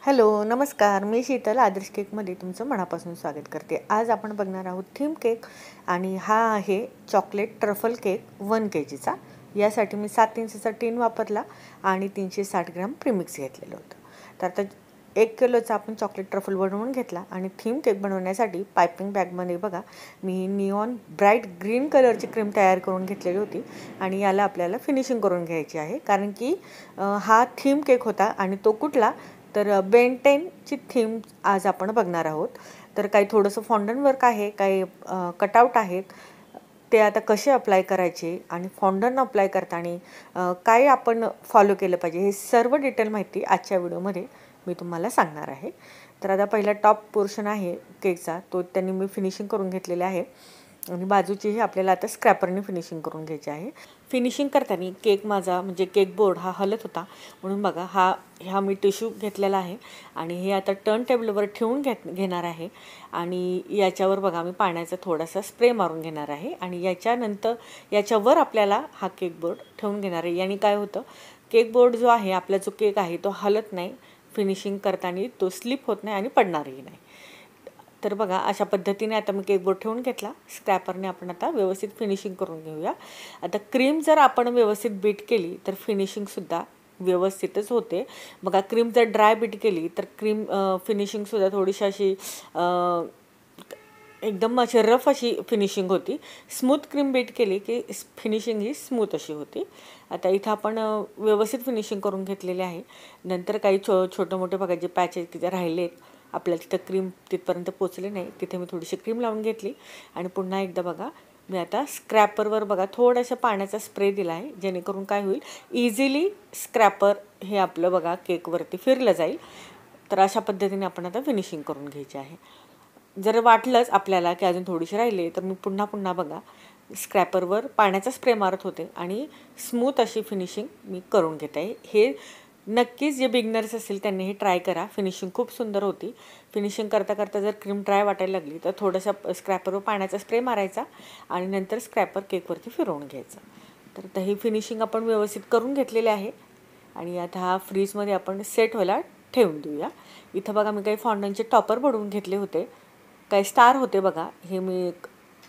Hello नमस्कार, मी शीतल आदर्श केकमध्ये तुमचं मनापासून स्वागत करते। आज आपण बघणार आहोत थीम केक आणि हा आहे चॉकलेट ट्रफल केक 1 kgचा। यासाठी मी 7 इंचचा टीन वापरला आणि 360 ग्रॅम प्रीमिक्स घेतलेलं होतं। तर आता 1 किलोचा आपण चॉकलेट ट्रफल बनवून घेतला आणि थीम केक बनवण्यासाठी पायपिंग बॅगमध्ये बघा मी निऑन ब्राईट ग्रीन कलरची क्रीम तयार करून घेतलेली होती आणि याला आपल्याला फिनिशिंग करून घ्यायची आहे, कारण की हा थीम केक होता आणि तो कुठला तर बेन 10 ची थीम आज आपण बघणार आहोत। तर काही थोडंसं फॉन्डन वर्क आहे, काही कटआउट आहेत, ते आता कसे अप्लाय करायचे आणि फॉन्डन अप्लाय करताना काय आपण फॉलो केलं पाहिजे हे सर्व डिटेल माहिती आजच्या व्हिडिओमध्ये मी तुम्हाला सांगणार आहे। तर आता पहिला टॉप पोर्शन आहे केकचा, तो त्यांनी मी फिनिशिंग करून घेतलेला आहे आणि बाजूचीही आपल्याला आता स्क्रॅपरने फिनिशिंग करून घ्यायची आहे। फिनिशिंग करताना केक माझा म्हणजे केक बोर्ड हा हलत होता, म्हणून बघा हा मी टिश्यू घेतलेला आहे आणि हे आता टर्न टेबलवर ठेवून घेणार आहे आणि याच्यावर बघा मी पाण्याचा थोडासा स्प्रे मारून घेणार आहे आणि याच्यानंतर याच्यावर आपल्याला हा केक बोर्ड ठेवून घेणार आहे। याने काय होतं, केक बोर्ड जो आहे आपला जो केक आहे तो हलत नाही, फिनिशिंग करताना तो स्लिप होत नाही आणि पडणारही नाही। तर बघा अशा पद्धतीने आता मी केक बोर्ड ठेवून घेतला, स्क्रॅपरने आपण आता व्यवस्थित फिनिशिंग करून घेऊया। आता क्रीम जर आपण व्यवस्थित बीट केली तर फिनिशिंगसुद्धा व्यवस्थितच होते। बघा क्रीम जर ड्राय बीट केली तर क्रीम फिनिशिंगसुद्धा थोडीशी अशी एकदम अशी रफ अशी फिनिशिंग होती। स्मूथ क्रीम बीट केली की फिनिशिंग ही स्मूथ अशी होती। आता इथं आपण व्यवस्थित फिनिशिंग करून घेतलेले आहे। नंतर काही छोटे मोठे बघा जे पॅचेस तिथे राहिलेत, आपल्याला तिथं क्रीम तिथपर्यंत पोचले नाही, तिथे मी थोडीशी क्रीम लावून घेतली आणि पुन्हा एकदा बघा मी आता स्क्रॅपरवर बघा थोडासा पाण्याचा स्प्रे दिला आहे, जेणेकरून काय होईल इझिली स्क्रॅपर हे आपलं बघा केकवरती फिरलं जाईल। तर अशा पद्धतीने आपण आता फिनिशिंग करून घ्यायची आहे। जर वाटलंच आपल्याला की अजून थोडीशी राहिली तर मी पुन्हा बघा स्क्रॅपरवर पाण्याचा स्प्रे मारत होते आणि स्मूथ अशी फिनिशिंग मी करून घेत आहे। हे नक्कीच जे बिगनर्स असतील त्यांनी हे ट्राय करा, फिनिशिंग खूप सुंदर होती। फिनिशिंग करता करता जर क्रीम ड्राय वाटायला लागली तर थोडासा स्क्रॅपरवर पाण्याचा स्प्रे मारायचा आणि नंतर स्क्रॅपर केकवरती फिरवून घ्यायचं। तर आता ही फिनिशिंग आपण व्यवस्थित करून घेतलेली आहे आणि आता हा फ्रीजमध्ये आपण सेट व्हायला ठेवून देऊया। इथं बघा मी काही फॉन्डनचे टॉपर बनवून घेतले होते, काही स्टार होते बघा, हे मी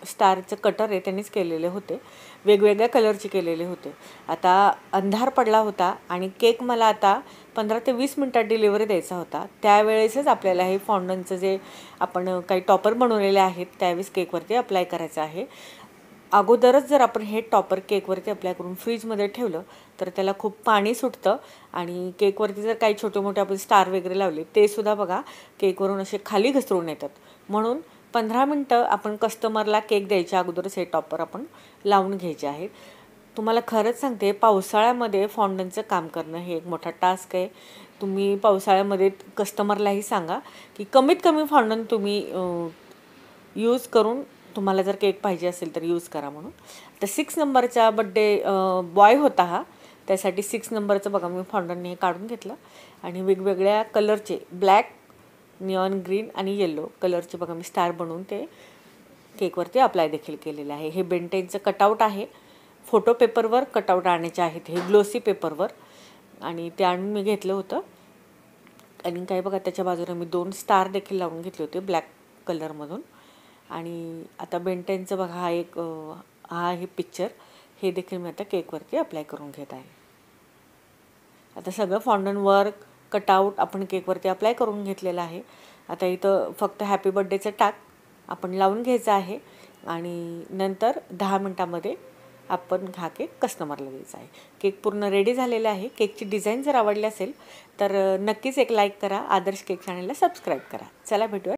स्टारचं कटर आहे त्यांनीच केलेले होते, वेगवेगळ्या कलरचे केलेले होते। आता अंधार पडला होता आणि केक मला आता 15 ते 20 मिनटात डिलिव्हरी द्यायचा होता, त्यावेळेसच आपल्याला हे फॉन्डनचं जे आपण काही टॉपर बनवलेले आहेत त्यावेळेस केकवरती अप्लाय करायचं आहे। अगोदरच जर आपण हे टॉपर केकवरती अप्लाय करून फ्रीजमध्ये ठेवलं तर त्याला खूप पाणी सुटतं आणि केकवरती जर काही छोटे मोठे आपण स्टार वगैरे लावले ते सुद्धा बघा केकवरून असे खाली घसरून येतात। म्हणून 15 मिनटं आपण कस्टमरला केक द्यायच्या अगोदरच हे टॉपर आपण लावून घ्यायचे आहेत। तुम्हाला खरंच सांगते, पावसाळ्यामध्ये फॉन्डनचं काम करणं हे एक मोठा टास्क आहे। तुम्ही पावसाळ्यामध्ये कस्टमरलाही सांगा की कमीत कमी फॉन्डन तुम्ही यूज करून तुम्हाला जर केक पाहिजे असेल तर यूज करा म्हणून। तर 6 नंबरचा बड्डे बॉय होता हा, त्यासाठी 6 नंबरचं बघा मी फॉन्डनने हे काढून घेतलं आणि वेगवेगळ्या कलरचे ब्लॅक, निऑन ग्रीन आणि येलो कलरचे बघा मी स्टार बनवून ते केकवरती अप्लाय देखील केलेलं आहे। हे बेन 10चं कटआउट आहे, फोटो पेपरवर कटआउट आणायचे आहेत, हे ग्लोसी पेपरवर, आणि ते आणून मी घेतलं होतं। आणि काय बघा त्याच्या बाजूला मी 2 स्टार देखील लावून घेतले होते ब्लॅक कलरमधून। आणि आता बेन 10चं बघा हा हे पिक्चर हे देखील मी आता केकवरती अप्लाय करून घेत आहे। आता सगळं फॉन्डन वर्क कटआउट आपण केकवरती अप्लाय करून घेतलेलं आहे। आता इथं फक्त हॅपी बर्थडेचं टाक आपण लावून घ्यायचं आहे आणि नंतर 10 मिनटामध्ये आपण हा केक कस्टमरला द्यायचा आहे। केक पूर्ण रेडी झालेला आहे। केकची डिझाईन जर आवडली असेल तर नक्कीच एक लाईक करा, आदर्श केक चॅनलला सबस्क्राईब करा। चला भेटूया।